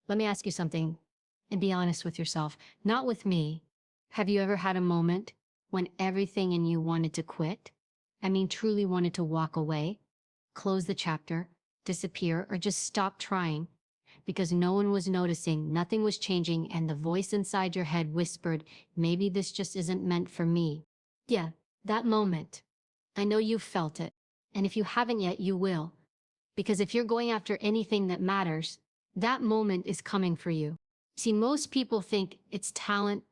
Let me ask you something and be honest with yourself, not with me. Have you ever had a moment when everything in you wanted to quit? I mean, truly wanted to walk away, close the chapter, disappear, or just stop trying because no one was noticing, nothing was changing, and the voice inside your head whispered, maybe this just isn't meant for me. Yeah, that moment. I know you've felt it. And if you haven't yet, you will. Because if you're going after anything that matters, that moment is coming for you. See, most people think it's talent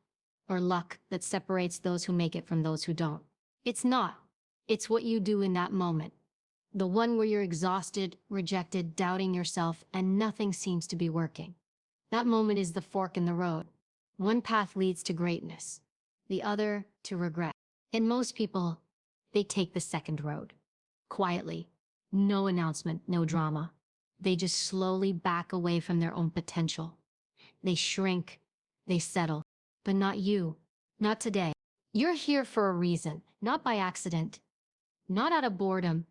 or luck that separates those who make it from those who don't. It's not. It's what you do in that moment. The one where you're exhausted, rejected, doubting yourself, and nothing seems to be working. That moment is the fork in the road. One path leads to greatness, the other to regret. And most people, they take the second road. Quietly. No announcement, no drama. They just slowly back away from their own potential. They shrink, they settle. But not you. Not today. You're here for a reason, not by accident, not out of boredom.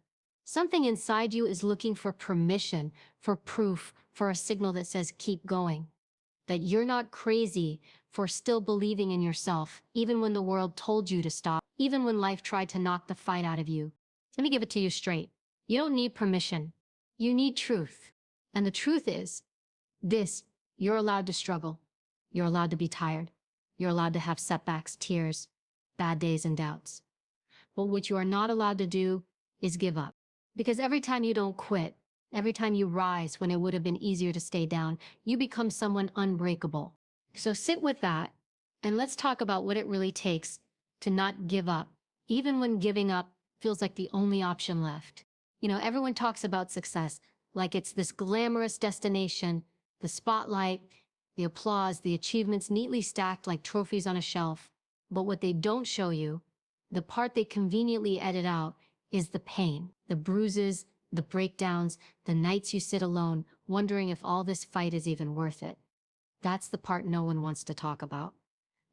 Something inside you is looking for permission, for proof, for a signal that says keep going. That you're not crazy for still believing in yourself, even when the world told you to stop, even when life tried to knock the fight out of you. Let me give it to you straight. You don't need permission. You need truth. And the truth is this: you're allowed to struggle. You're allowed to be tired. You're allowed to have setbacks, tears, bad days, and doubts. But what you are not allowed to do is give up. Because every time you don't quit, every time you rise when it would have been easier to stay down, you become someone unbreakable. So sit with that and let's talk about what it really takes to not give up, even when giving up feels like the only option left. You know, everyone talks about success like it's this glamorous destination, the spotlight, the applause, the achievements neatly stacked like trophies on a shelf. But what they don't show you, the part they conveniently edit out, is the pain, the bruises, the breakdowns, the nights you sit alone, wondering if all this fight is even worth it. That's the part no one wants to talk about,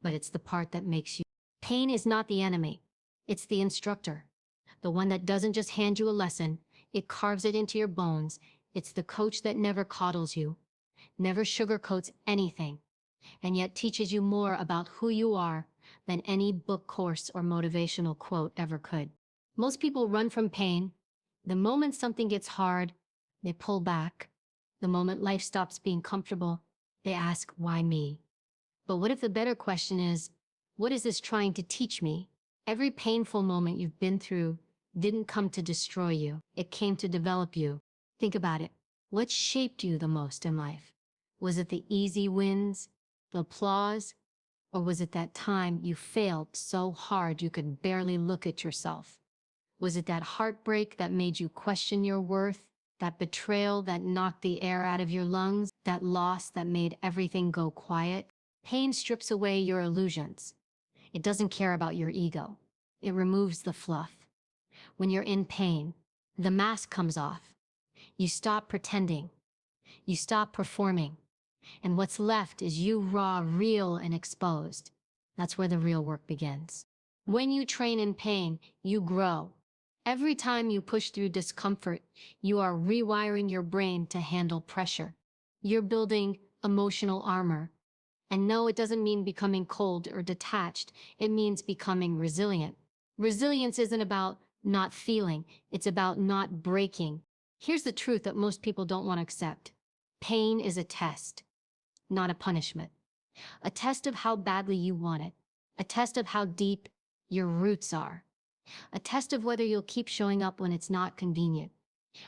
but it's the part that makes you. Pain is not the enemy. It's the instructor. The one that doesn't just hand you a lesson, it carves it into your bones. It's the coach that never coddles you, never sugarcoats anything, and yet teaches you more about who you are than any book, course, or motivational quote ever could. Most people run from pain. The moment something gets hard, they pull back. The moment life stops being comfortable, they ask, why me? But what if the better question is, what is this trying to teach me? Every painful moment you've been through didn't come to destroy you. It came to develop you. Think about it. What shaped you the most in life? Was it the easy wins, the applause, or was it that time you failed so hard you could barely look at yourself? Was it that heartbreak that made you question your worth? That betrayal that knocked the air out of your lungs? That loss that made everything go quiet? Pain strips away your illusions. It doesn't care about your ego. It removes the fluff. When you're in pain, the mask comes off. You stop pretending. You stop performing. And what's left is you raw, real, and exposed. That's where the real work begins. When you train in pain, you grow. Every time you push through discomfort, you are rewiring your brain to handle pressure. You're building emotional armor. And no, it doesn't mean becoming cold or detached. It means becoming resilient. Resilience isn't about not feeling. It's about not breaking. Here's the truth that most people don't want to accept. Pain is a test, not a punishment. A test of how badly you want it. A test of how deep your roots are. A test of whether you'll keep showing up when it's not convenient,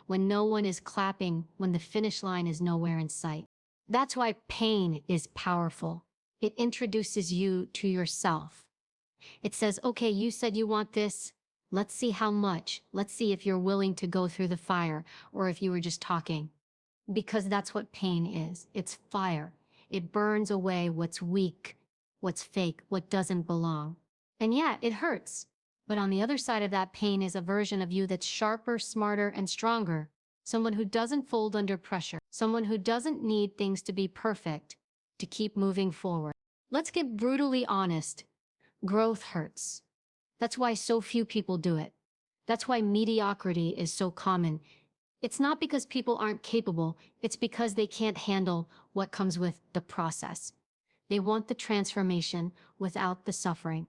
when no one is clapping, when the finish line is nowhere in sight. That's why pain is powerful. It introduces you to yourself. It says, okay, you said you want this. Let's see how much. Let's see if you're willing to go through the fire or if you were just talking. Because that's what pain is. It's fire. It burns away what's weak, what's fake, what doesn't belong. And yeah, it hurts. But on the other side of that pain is a version of you that's sharper, smarter, and stronger. Someone who doesn't fold under pressure. Someone who doesn't need things to be perfect to keep moving forward. Let's get brutally honest. Growth hurts. That's why so few people do it. That's why mediocrity is so common. It's not because people aren't capable, it's because they can't handle what comes with the process. They want the transformation without the suffering.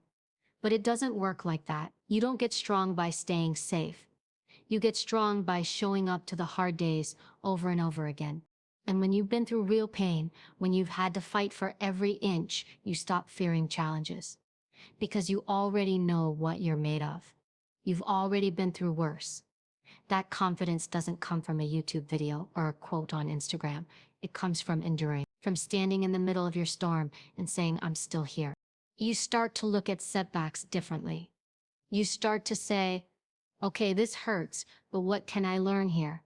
But it doesn't work like that. You don't get strong by staying safe. You get strong by showing up to the hard days over and over again. And when you've been through real pain, when you've had to fight for every inch, you stop fearing challenges. Because you already know what you're made of. You've already been through worse. That confidence doesn't come from a YouTube video or a quote on Instagram. It comes from enduring, from standing in the middle of your storm and saying, I'm still here. You start to look at setbacks differently. You start to say, okay, this hurts, but what can I learn here?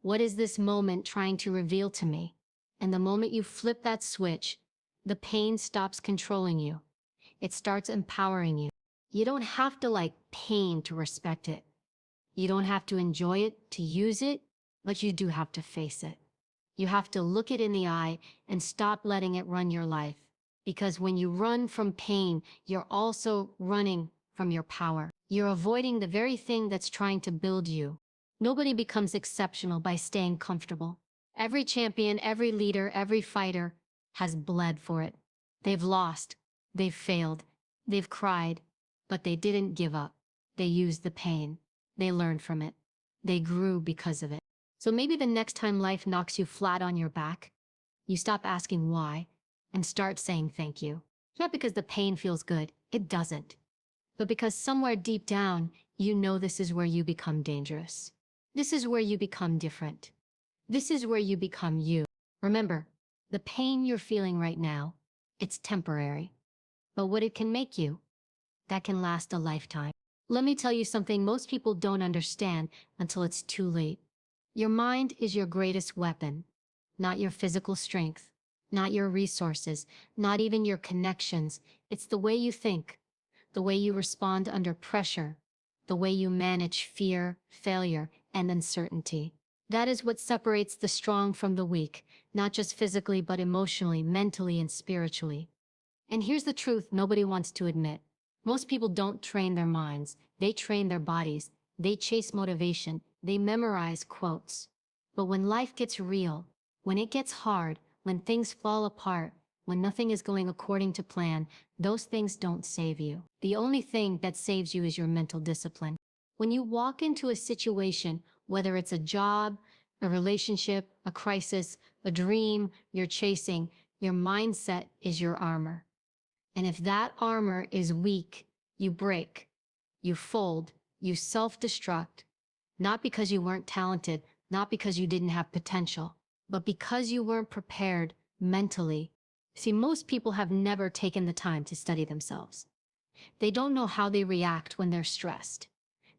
What is this moment trying to reveal to me? And the moment you flip that switch, the pain stops controlling you. It starts empowering you. You don't have to like pain to respect it. You don't have to enjoy it, to use it, but you do have to face it. You have to look it in the eye and stop letting it run your life. Because when you run from pain, you're also running from your power. You're avoiding the very thing that's trying to build you. Nobody becomes exceptional by staying comfortable. Every champion, every leader, every fighter has bled for it. They've lost, they've failed, they've cried, but they didn't give up. They used the pain. They learned from it. They grew because of it. So maybe the next time life knocks you flat on your back, you stop asking why and start saying thank you. Not because the pain feels good, it doesn't. But because somewhere deep down, you know this is where you become dangerous. This is where you become different. This is where you become you. Remember, the pain you're feeling right now, it's temporary. But what it can make you, that can last a lifetime. Let me tell you something most people don't understand until it's too late. Your mind is your greatest weapon, not your physical strength, not your resources, not even your connections. It's the way you think, the way you respond under pressure, the way you manage fear, failure, and uncertainty. That is what separates the strong from the weak, not just physically, but emotionally, mentally, and spiritually. And here's the truth nobody wants to admit. Most people don't train their minds, they train their bodies. They chase motivation, they memorize quotes. But when life gets real, when it gets hard, when things fall apart, when nothing is going according to plan, those things don't save you. The only thing that saves you is your mental discipline. When you walk into a situation, whether it's a job, a relationship, a crisis, a dream you're chasing, your mindset is your armor. And if that armor is weak, you break, you fold, you self-destruct, not because you weren't talented, not because you didn't have potential, but because you weren't prepared mentally. See, most people have never taken the time to study themselves. They don't know how they react when they're stressed.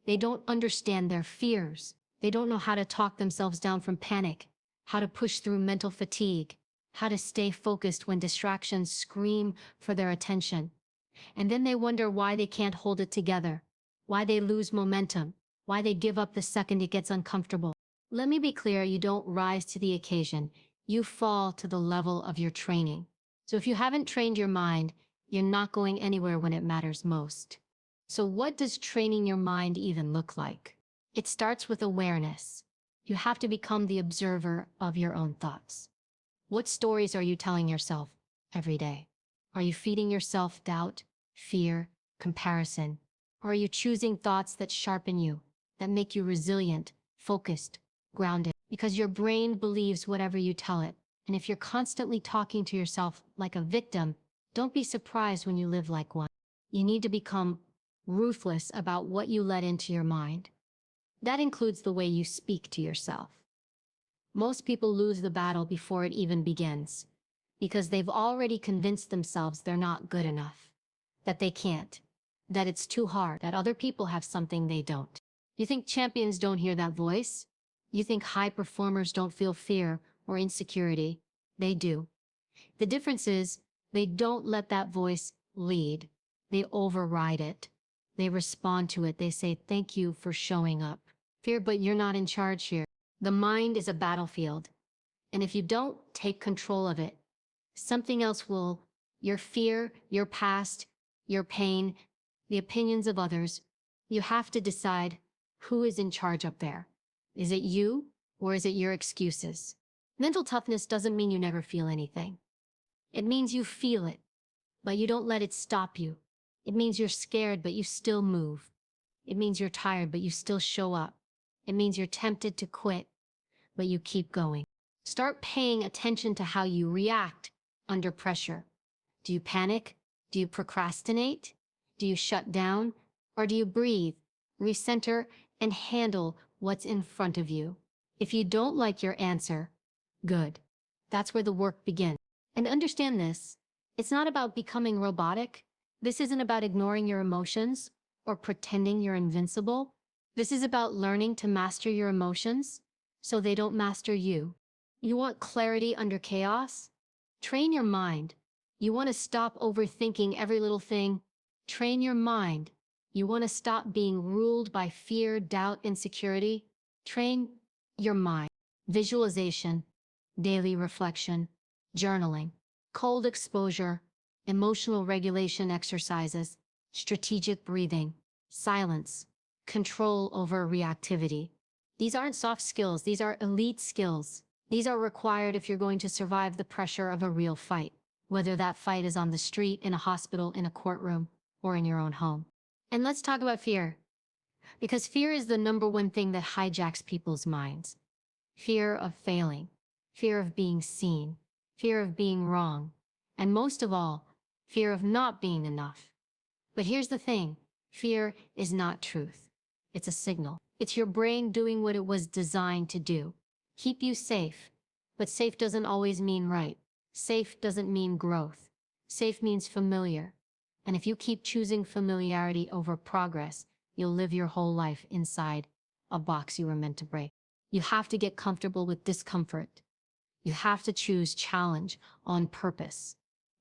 They don't understand their fears. They don't know how to talk themselves down from panic, how to push through mental fatigue, how to stay focused when distractions scream for their attention. And then they wonder why they can't hold it together, why they lose momentum, why they give up the second it gets uncomfortable. Let me be clear, you don't rise to the occasion, you fall to the level of your training. So if you haven't trained your mind, you're not going anywhere when it matters most. So what does training your mind even look like? It starts with awareness. You have to become the observer of your own thoughts. What stories are you telling yourself every day? Are you feeding yourself doubt, fear, comparison? Or are you choosing thoughts that sharpen you, that make you resilient, focused, grounded? Because your brain believes whatever you tell it. And if you're constantly talking to yourself like a victim, don't be surprised when you live like one. You need to become ruthless about what you let into your mind. That includes the way you speak to yourself. Most people lose the battle before it even begins, because they've already convinced themselves they're not good enough, that they can't, that it's too hard, that other people have something they don't. You think champions don't hear that voice? You think high performers don't feel fear or insecurity? They do. The difference is they don't let that voice lead. They override it. They respond to it. They say, thank you for showing up. Fear, but you're not in charge here. The mind is a battlefield, and if you don't take control of it, something else will, your fear, your past, your pain, the opinions of others, you have to decide who is in charge up there. Is it you Or is it your excuses? Mental toughness doesn't mean you never feel anything. It means you feel it, but you don't let it stop you. It means you're scared, but you still move. It means you're tired, but you still show up. It means you're tempted to quit, but you keep going. Start paying attention to how you react under pressure. Do you panic? Do you procrastinate? Do you shut down? Or do you breathe, recenter, and handle what's in front of you? If you don't like your answer, good. That's where the work begins. And understand this, it's not about becoming robotic. This isn't about ignoring your emotions or pretending you're invincible. This is about learning to master your emotions so they don't master you. You want clarity under chaos? Train your mind. You want to stop overthinking every little thing? Train your mind. You want to stop being ruled by fear, doubt, insecurity? Train your mind. Visualization, daily reflection, journaling, cold exposure, emotional regulation exercises, strategic breathing, silence, control over reactivity. These aren't soft skills, these are elite skills. These are required if you're going to survive the pressure of a real fight, whether that fight is on the street, in a hospital, in a courtroom, or in your own home. And let's talk about fear, because fear is the number one thing that hijacks people's minds. Fear of failing, fear of being seen, fear of being wrong, and most of all, fear of not being enough. But here's the thing, fear is not truth. It's a signal. It's your brain doing what it was designed to do. Keep you safe. But safe doesn't always mean right. Safe doesn't mean growth. Safe means familiar. And if you keep choosing familiarity over progress, you'll live your whole life inside a box you were meant to break. You have to get comfortable with discomfort. You have to choose challenge on purpose.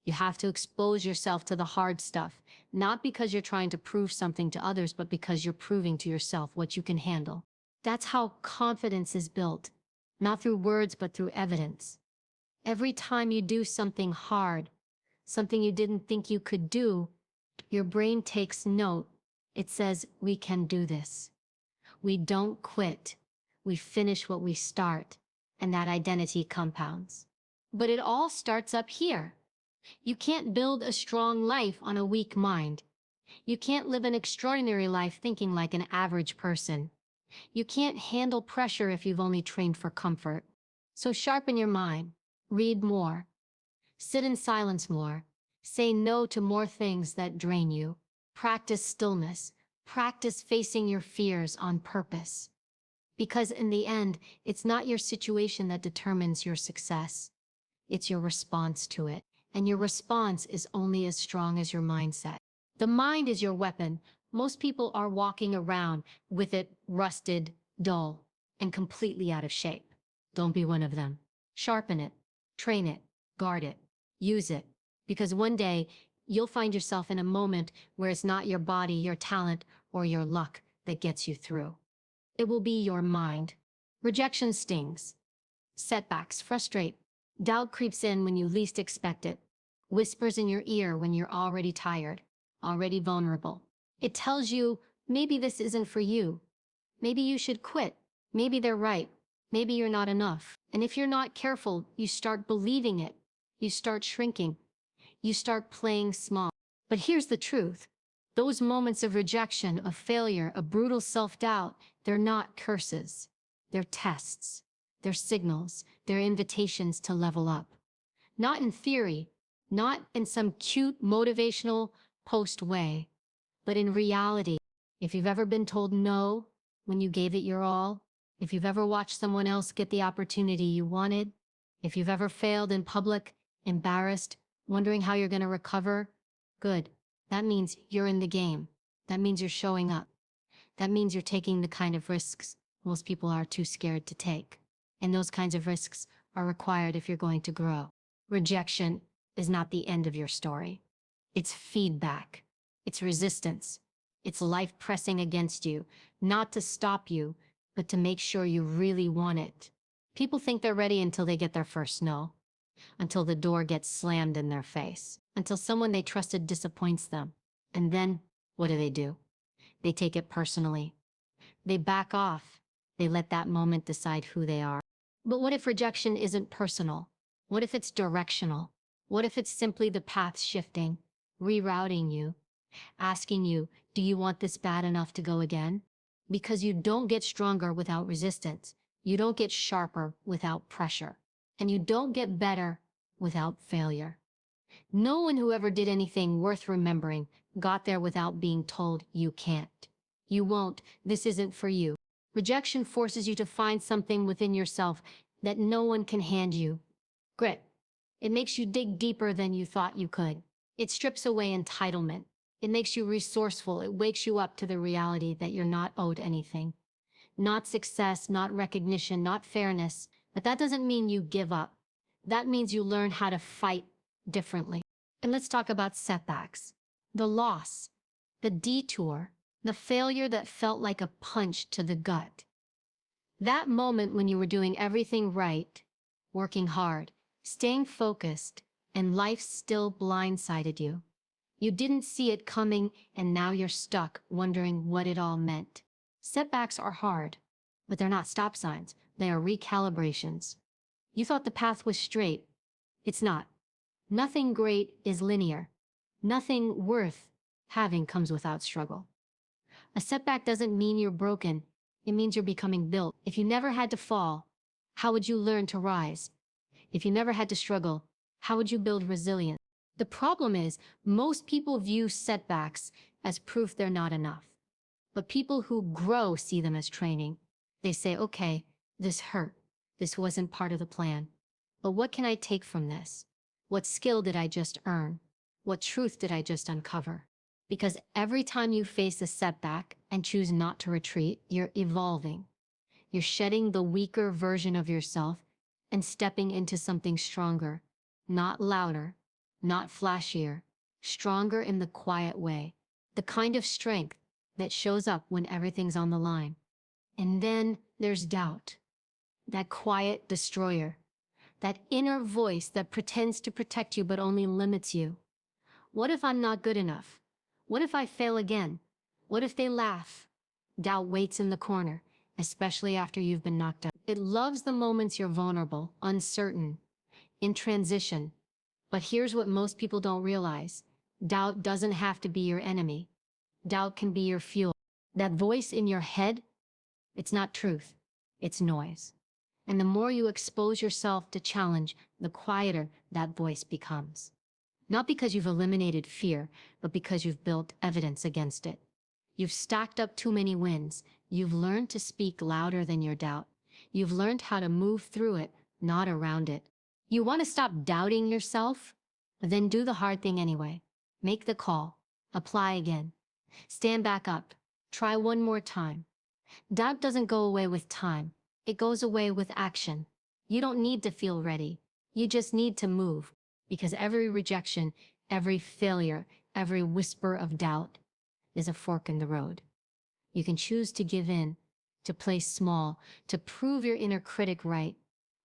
You have to expose yourself to the hard stuff, not because you're trying to prove something to others, but because you're proving to yourself what you can handle. That's how confidence is built, not through words, but through evidence. Every time you do something hard, something you didn't think you could do, your brain takes note. It says, we can do this. We don't quit. We finish what we start, and that identity compounds. But it all starts up here. You can't build a strong life on a weak mind. You can't live an extraordinary life thinking like an average person. You can't handle pressure if you've only trained for comfort. So sharpen your mind, read more, sit in silence more, say no to more things that drain you, practice stillness, practice facing your fears on purpose. Because in the end, it's not your situation that determines your success. It's your response to it. And your response is only as strong as your mindset. The mind is your weapon. Most people are walking around with it rusted, dull, and completely out of shape. Don't be one of them. Sharpen it, train it, guard it, use it. Because one day, you'll find yourself in a moment where it's not your body, your talent, or your luck that gets you through. It will be your mind. Rejection stings. Setbacks frustrate. Doubt creeps in when you least expect it. Whispers in your ear when you're already tired, already vulnerable. It tells you, maybe this isn't for you. Maybe you should quit. Maybe they're right. Maybe you're not enough. And if you're not careful, you start believing it. You start shrinking. You start playing small. But here's the truth. Those moments of rejection, of failure, of brutal self-doubt, they're not curses. They're tests. They're signals. They're invitations to level up. Not in theory, not in some cute motivational post way, but in reality. If you've ever been told no when you gave it your all, if you've ever watched someone else get the opportunity you wanted, if you've ever failed in public, embarrassed, wondering how you're going to recover, good. That means you're in the game. That means you're showing up. That means you're taking the kind of risks most people are too scared to take. And those kinds of risks are required if you're going to grow. Rejection is not the end of your story. It's feedback. It's resistance. It's life pressing against you, not to stop you, but to make sure you really want it. People think they're ready until they get their first no, until the door gets slammed in their face, until someone they trusted disappoints them. And then, what do? They take it personally. They back off. They let that moment decide who they are. But what if rejection isn't personal? What if it's directional? What if it's simply the path shifting, rerouting you, asking you, do you want this bad enough to go again? Because you don't get stronger without resistance. You don't get sharper without pressure. And you don't get better without failure. No one who ever did anything worth remembering got there without being told you can't. You won't. This isn't for you. Rejection forces you to find something within yourself that no one can hand you. Grit. It makes you dig deeper than you thought you could. It strips away entitlement. It makes you resourceful. It wakes you up to the reality that you're not owed anything. Not success, not recognition, not fairness. But that doesn't mean you give up. That means you learn how to fight differently. And let's talk about setbacks. The loss, the detour, the failure that felt like a punch to the gut. That moment when you were doing everything right, working hard, staying focused, and life still blindsided you. You didn't see it coming, and now you're stuck wondering what it all meant. Setbacks are hard, but they're not stop signs. They are recalibrations. You thought the path was straight. It's not. Nothing great is linear. Nothing worth having comes without struggle. A setback doesn't mean you're broken. It means you're becoming built. If you never had to fall, how would you learn to rise? If you never had to struggle, how would you build resilience? The problem is, most people view setbacks as proof they're not enough. But people who grow see them as training. They say, okay, this hurt. This wasn't part of the plan. But what can I take from this? What skill did I just earn? What truth did I just uncover? Because every time you face a setback and choose not to retreat, you're evolving. You're shedding the weaker version of yourself and stepping into something stronger, not louder, not flashier, stronger in the quiet way, the kind of strength that shows up when everything's on the line. And then there's doubt, that quiet destroyer, that inner voice that pretends to protect you but only limits you. What if I'm not good enough? What if I fail again? What if they laugh? Doubt waits in the corner, especially after you've been knocked out. It loves the moments you're vulnerable, uncertain, in transition. But here's what most people don't realize. Doubt doesn't have to be your enemy. Doubt can be your fuel. That voice in your head, it's not truth, it's noise. And the more you expose yourself to challenge, the quieter that voice becomes. Not because you've eliminated fear, but because you've built evidence against it. You've stacked up too many wins. You've learned to speak louder than your doubt. You've learned how to move through it, not around it. You want to stop doubting yourself? Then do the hard thing anyway. Make the call. Apply again. Stand back up. Try one more time. Doubt doesn't go away with time. It goes away with action. You don't need to feel ready. You just need to move. Because every rejection, every failure, every whisper of doubt is a fork in the road. You can choose to give in, to play small, to prove your inner critic right,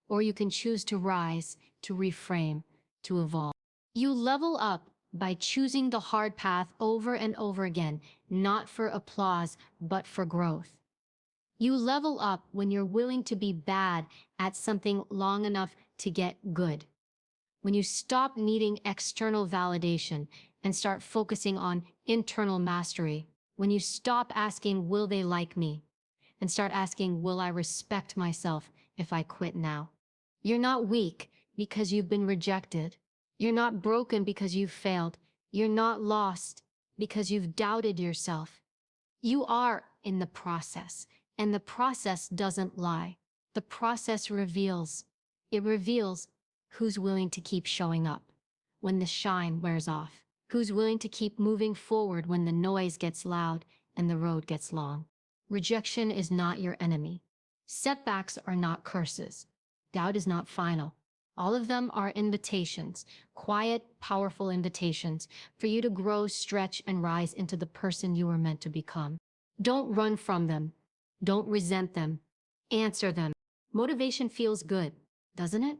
or you can choose to rise, to reframe, to evolve. You level up by choosing the hard path over and over again, not for applause, but for growth. You level up when you're willing to be bad at something long enough to get good. When you stop needing external validation and start focusing on internal mastery. When you stop asking, will they like me? And start asking, will I respect myself if I quit now? You're not weak because you've been rejected. You're not broken because you've failed. You're not lost because you've doubted yourself. You are in the process, and the process doesn't lie. The process reveals. It reveals who's willing to keep showing up when the shine wears off, who's willing to keep moving forward when the noise gets loud and the road gets long. Rejection is not your enemy. Setbacks are not curses. Doubt is not final. All of them are invitations, quiet, powerful invitations for you to grow, stretch, and rise into the person you were meant to become. Don't run from them. Don't resent them. Answer them. Motivation feels good, doesn't it?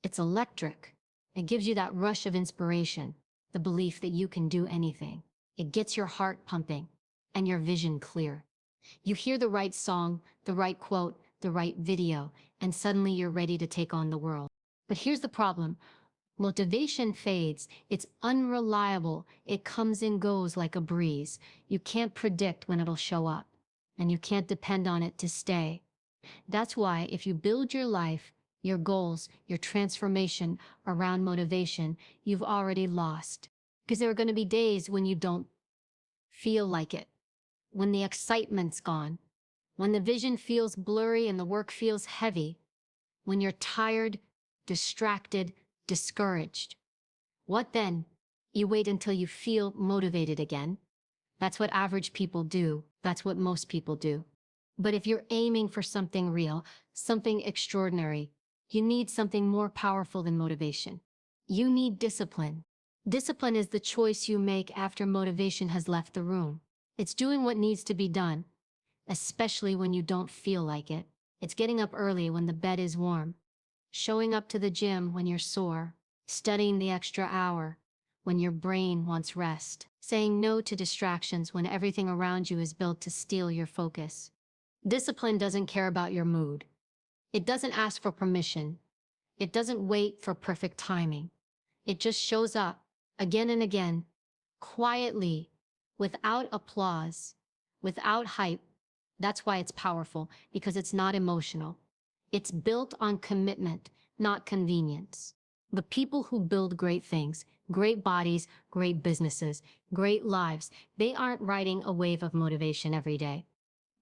It's electric. It gives you that rush of inspiration, the belief that you can do anything. It gets your heart pumping and your vision clear. You hear the right song, the right quote, the right video, and suddenly you're ready to take on the world. But here's the problem. Motivation fades. It's unreliable. It comes and goes like a breeze. You can't predict when it'll show up, and you can't depend on it to stay. That's why if you build your life, your goals, your transformation around motivation, you've already lost. Because there are going to be days when you don't feel like it, when the excitement's gone, when the vision feels blurry and the work feels heavy, when you're tired, distracted, discouraged. What then? You wait until you feel motivated again. That's what average people do. That's what most people do. But if you're aiming for something real, something extraordinary, you need something more powerful than motivation. You need discipline. Discipline is the choice you make after motivation has left the room. It's doing what needs to be done, especially when you don't feel like it. It's getting up early when the bed is warm, showing up to the gym when you're sore, studying the extra hour when your brain wants rest, saying no to distractions when everything around you is built to steal your focus. Discipline doesn't care about your mood. It doesn't ask for permission. It doesn't wait for perfect timing. It just shows up again and again, quietly, without applause, without hype. That's why it's powerful, because it's not emotional. It's built on commitment, not convenience. The people who build great things, great bodies, great businesses, great lives, they aren't riding a wave of motivation every day.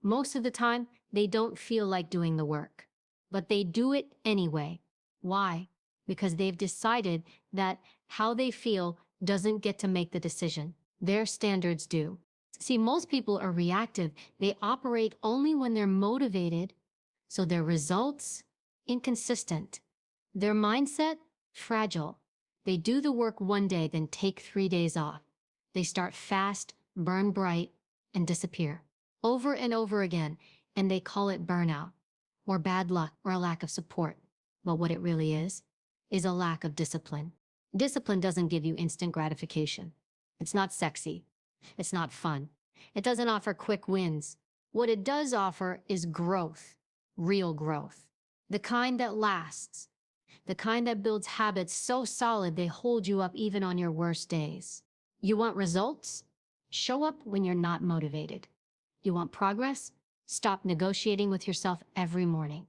Most of the time, they don't feel like doing the work, but they do it anyway. Why? Because they've decided that how they feel doesn't get to make the decision. Their standards do. See, most people are reactive. They operate only when they're motivated, so their results, inconsistent. Their mindset, fragile. They do the work one day, then take 3 days off. They start fast, burn bright, and disappear. Over and over again, and they call it burnout, or bad luck, or a lack of support. But what it really is a lack of discipline. Discipline doesn't give you instant gratification. It's not sexy. It's not fun. It doesn't offer quick wins. What it does offer is growth, real growth. The kind that lasts. The kind that builds habits so solid they hold you up even on your worst days. You want results? Show up when you're not motivated. You want progress? Stop negotiating with yourself every morning.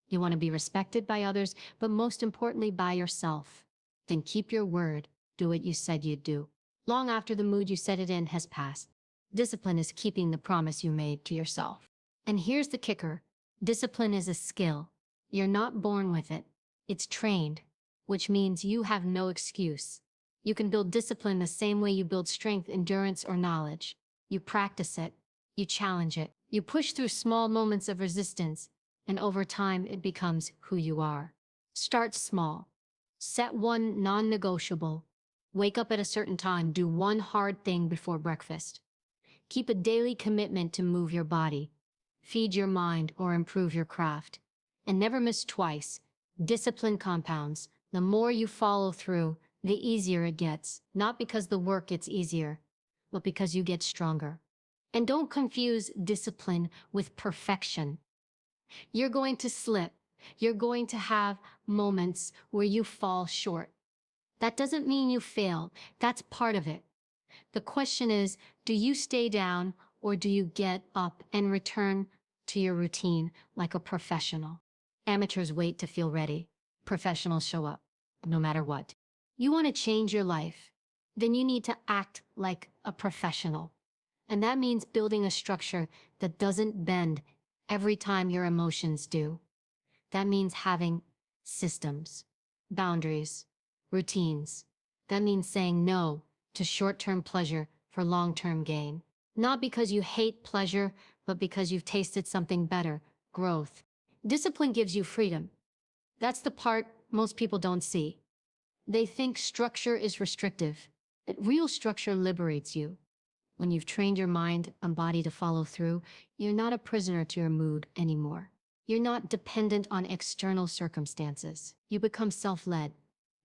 You want to be respected by others, but most importantly by yourself. Then keep your word. Do what you said you'd do, long after the mood you set it in has passed. Discipline is keeping the promise you made to yourself. And here's the kicker. Discipline is a skill. You're not born with it. It's trained, which means you have no excuse. You can build discipline the same way you build strength, endurance, or knowledge. You practice it. You challenge it. You push through small moments of resistance, and over time it becomes who you are. Start small. Set one non-negotiable. Wake up at a certain time. Do one hard thing before breakfast. Keep a daily commitment to move your body, feed your mind, or improve your craft. And never miss twice. Discipline compounds. The more you follow through, the easier it gets. Not because the work gets easier, but because you get stronger. And don't confuse discipline with perfection. You're going to slip. You're going to have moments where you fall short. That doesn't mean you fail. That's part of it. The question is, do you stay down or do you get up and return to your routine like a professional? Amateurs wait to feel ready. Professionals show up, no matter what. You want to change your life, then you need to act like a professional. And that means building a structure that doesn't bend every time your emotions do. That means having systems, boundaries, routines. That means saying no to short-term pleasure for long-term gain. Not because you hate pleasure, but because you've tasted something better, growth. Discipline gives you freedom. That's the part most people don't see. They think structure is restrictive, but real structure liberates you. When you've trained your mind and body to follow through, you're not a prisoner to your mood anymore. You're not dependent on external circumstances. You become self-led,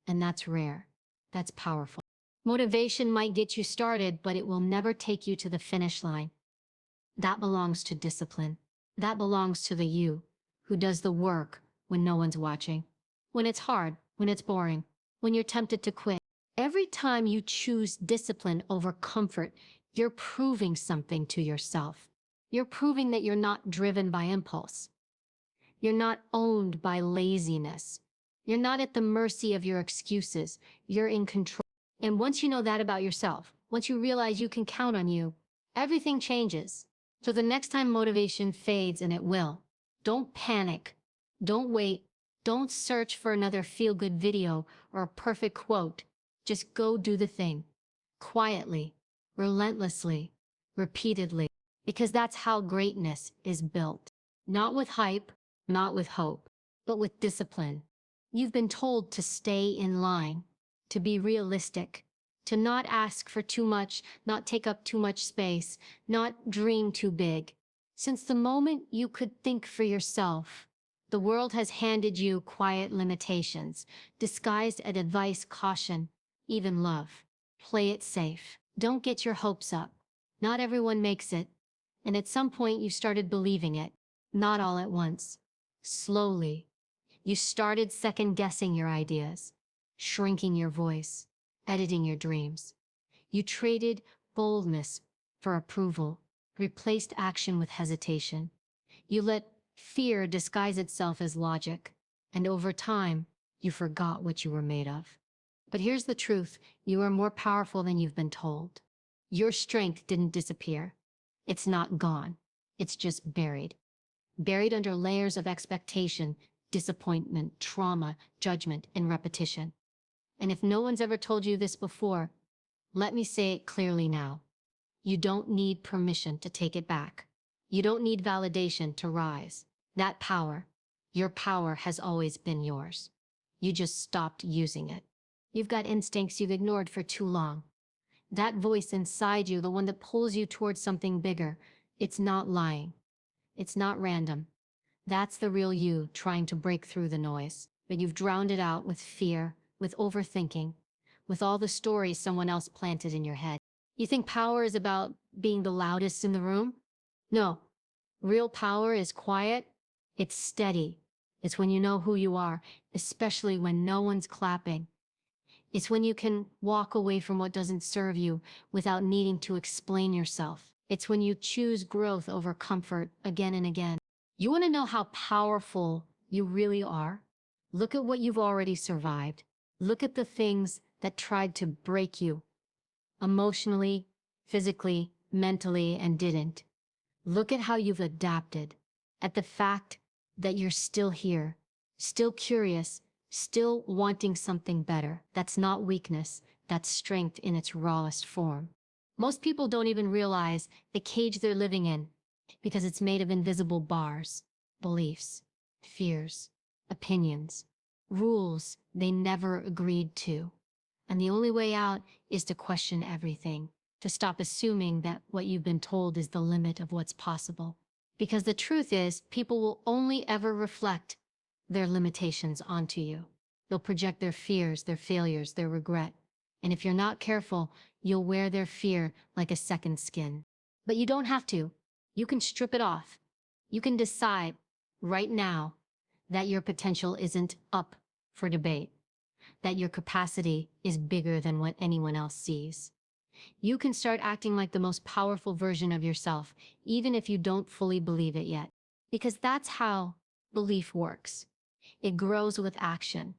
and that's rare. That's powerful. Motivation might get you started, but it will never take you to the finish line. That belongs to discipline. That belongs to the you who does the work when no one's watching, when it's hard, when it's boring, when you're tempted to quit. Every time you choose discipline over comfort, you're proving something to yourself. You're proving that you're not driven by impulse. You're not owned by laziness. You're not at the mercy of your excuses. You're in control. And once you know that about yourself, once you realize you can count on you, everything changes. So the next time motivation fades, and it will, don't panic. Don't wait. Don't search for another feel-good video or a perfect quote. Just go do the thing. Quietly, relentlessly, repeatedly. Because that's how greatness is built. Not with hype, not with hope, but with discipline. You've been told to stay in line, to be realistic, to not ask for too much, not take up too much space, not dream too big. Since the moment you could think for yourself, the world has handed you quiet limitations, disguised as advice, caution, even love. Play it safe. Don't get your hopes up. Not everyone makes it. And at some point you started believing it. Not all at once. Slowly. You started second-guessing your ideas, shrinking your voice, editing your dreams. You traded boldness for approval, replaced action with hesitation. You let fear disguise itself as logic, and over time, you forgot what you were made of. But here's the truth: you are more powerful than you've been told. Your strength didn't disappear. It's not gone. It's just buried. Buried under layers of expectation, disappointment, trauma, judgment, and repetition. And if no one's ever told you this before, let me say it clearly now. You don't need permission to take it back. You don't need validation to rise. That power, your power, has always been yours. You just stopped using it. You've got instincts you've ignored for too long. That voice inside you, the one that pulls you towards something bigger, it's not lying. It's not random. That's the real you trying to break through the noise. But you've drowned it out with fear, with overthinking, with all the stories someone else planted in your head. You think power is about being the loudest in the room? No. Real power is quiet. It's steady. It's when you know who you are, especially when no one's clapping. It's when you can walk away from what doesn't serve you without needing to explain yourself. It's when you choose growth over comfort again and again. You want to know how powerful you really are? Look at what you've already survived. Look at the things that tried to break you emotionally, physically, mentally, and didn't. Look at how you've adapted, at the fact that you're still here, still curious, still wanting something better. That's not weakness, that's strength in its rawest form. Most people don't even realize the cage they're living in because it's made of invisible bars, beliefs, fears, opinions, rules they never agreed to. And the only way out is to question everything, to stop assuming that what you've been told is the limit of what's possible. Because the truth is, people will only ever reflect their limitations onto you. They'll project their fears, their failures, their regret. And if you're not careful, you'll wear their fear like a second skin. But you don't have to. You can strip it off. You can decide right now that your potential isn't up for debate, that your capacity is bigger than what anyone else sees. You can start acting like the most powerful version of yourself, even if you don't fully believe it yet. Because that's how belief works. It grows with action.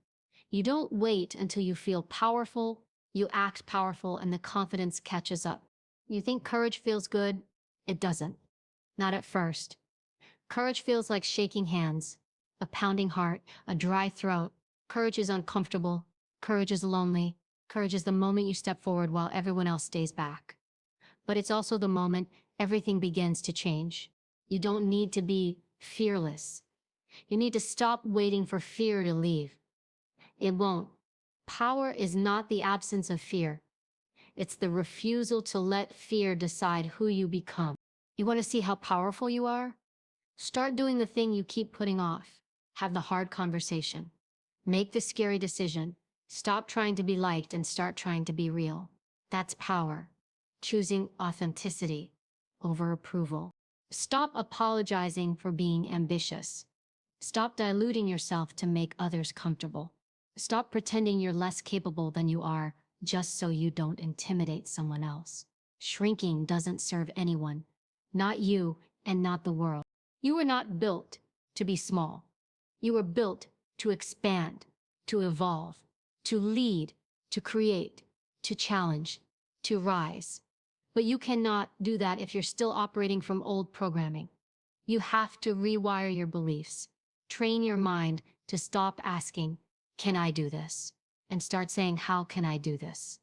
You don't wait until you feel powerful, you act powerful, and the confidence catches up. You think courage feels good? It doesn't. Not at first. Courage feels like shaking hands, a pounding heart, a dry throat. Courage is uncomfortable. Courage is lonely. Courage is the moment you step forward while everyone else stays back. But it's also the moment everything begins to change. You don't need to be fearless. You need to stop waiting for fear to leave. It won't. Power is not the absence of fear. It's the refusal to let fear decide who you become. You want to see how powerful you are? Start doing the thing you keep putting off. Have the hard conversation. Make the scary decision. Stop trying to be liked and start trying to be real. That's power. Choosing authenticity over approval. Stop apologizing for being ambitious. Stop diluting yourself to make others comfortable. Stop pretending you're less capable than you are just so you don't intimidate someone else. Shrinking doesn't serve anyone, not you and not the world. You were not built to be small. You were built to expand, to evolve, to lead, to create, to challenge, to rise. But you cannot do that if you're still operating from old programming. You have to rewire your beliefs. Train your mind to stop asking, "Can I do this?" and start saying, "How can I do this?"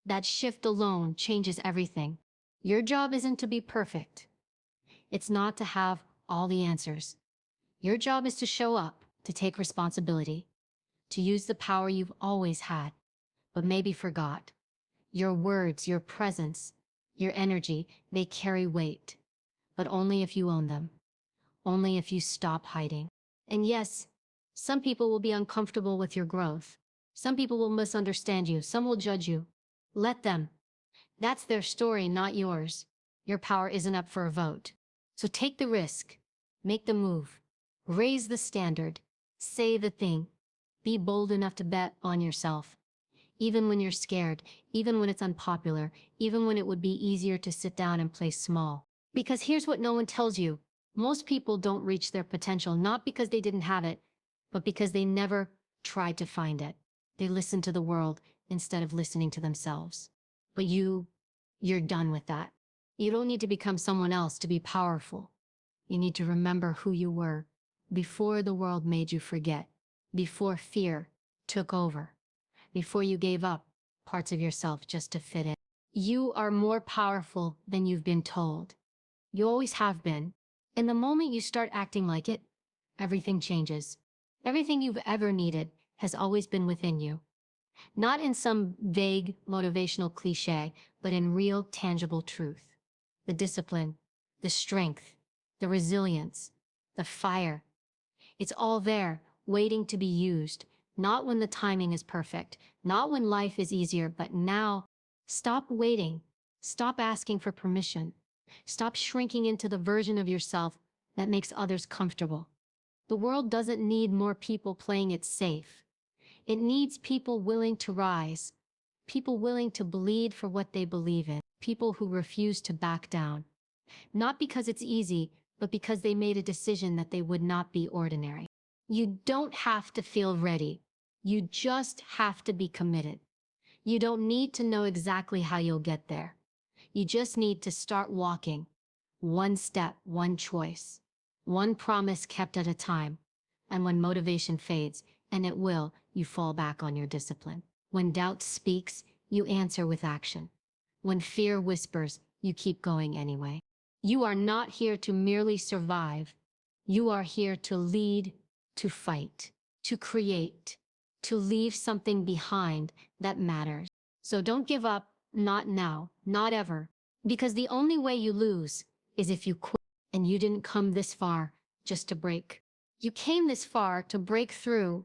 That shift alone changes everything. Your job isn't to be perfect. It's not to have all the answers. Your job is to show up, to take responsibility, to use the power you've always had, but maybe forgot. Your words, your presence, your energy, they carry weight, but only if you own them. Only if you stop hiding. And yes, some people will be uncomfortable with your growth. Some people will misunderstand you. Some will judge you. Let them. That's their story, not yours. Your power isn't up for a vote. So take the risk. Make the move. Raise the standard. Say the thing. Be bold enough to bet on yourself. Even when you're scared, even when it's unpopular, even when it would be easier to sit down and play small. Because here's what no one tells you. Most people don't reach their potential, not because they didn't have it, but because they never tried to find it. They listen to the world instead of listening to themselves. But you're done with that. You don't need to become someone else to be powerful. You need to remember who you were before the world made you forget, before fear took over, before you gave up parts of yourself just to fit in. You are more powerful than you've been told. You always have been. And the moment you start acting like it, everything changes. Everything you've ever needed has always been within you. Not in some vague motivational cliche, but in real, tangible truth. The discipline, the strength, the resilience, the fire. It's all there, waiting to be used. Not when the timing is perfect, not when life is easier, but now. Stop waiting. Stop asking for permission. Stop shrinking into the version of yourself that makes others comfortable. The world doesn't need more people playing it safe. It needs people willing to rise, people willing to bleed for what they believe in, people who refuse to back down. Not because it's easy, but because they made a decision that they would not be ordinary. You don't have to feel ready. You just have to be committed. You don't need to know exactly how you'll get there. You just need to start walking. One step, one choice. One promise kept at a time. And when motivation fades, and it will, you fall back on your discipline. When doubt speaks, you answer with action. When fear whispers, you keep going anyway. You are not here to merely survive. You are here to lead, to fight, to create, to leave something behind that matters. So don't give up, not now, not ever. Because the only way you lose is if you quit. And you didn't come this far just to break. You came this far to break through,